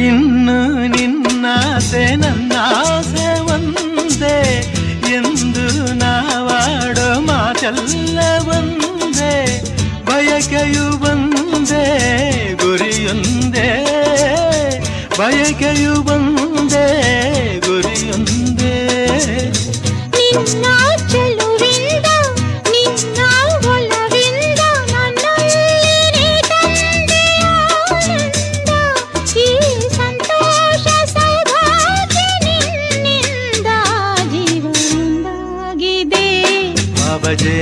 ಇನ್ನು ನಿನ್ನಾಸೆ ನನ್ನಾಸೆ ಒಂದೇ ಎಂದು ನಾವಾಡೋ ಮಾತೆಲ್ಲ ಒಂದೇ, ಬಯಕೆಯು ಒಂದೇ ಗುರಿಯೊಂದೇ, ಬಯಕೆಯು ಒಂದೇ ಗುರಿಯೊಂದೇ. ನಿನ್ನ ಚೆಲುವಿಂದ ನಿನ್ನ ಒಲವಿಂದ ನನ್ನಲ್ಲಿ ತಂದೆ ಆನಂದ, ಈ ಸಂತೋಷ ಸೌಭಾಗ್ಯ ನಿನ್ನಿಂದ ಜೀವನೊಂದಾಗಿದೆ. ಬಾಬಜೆ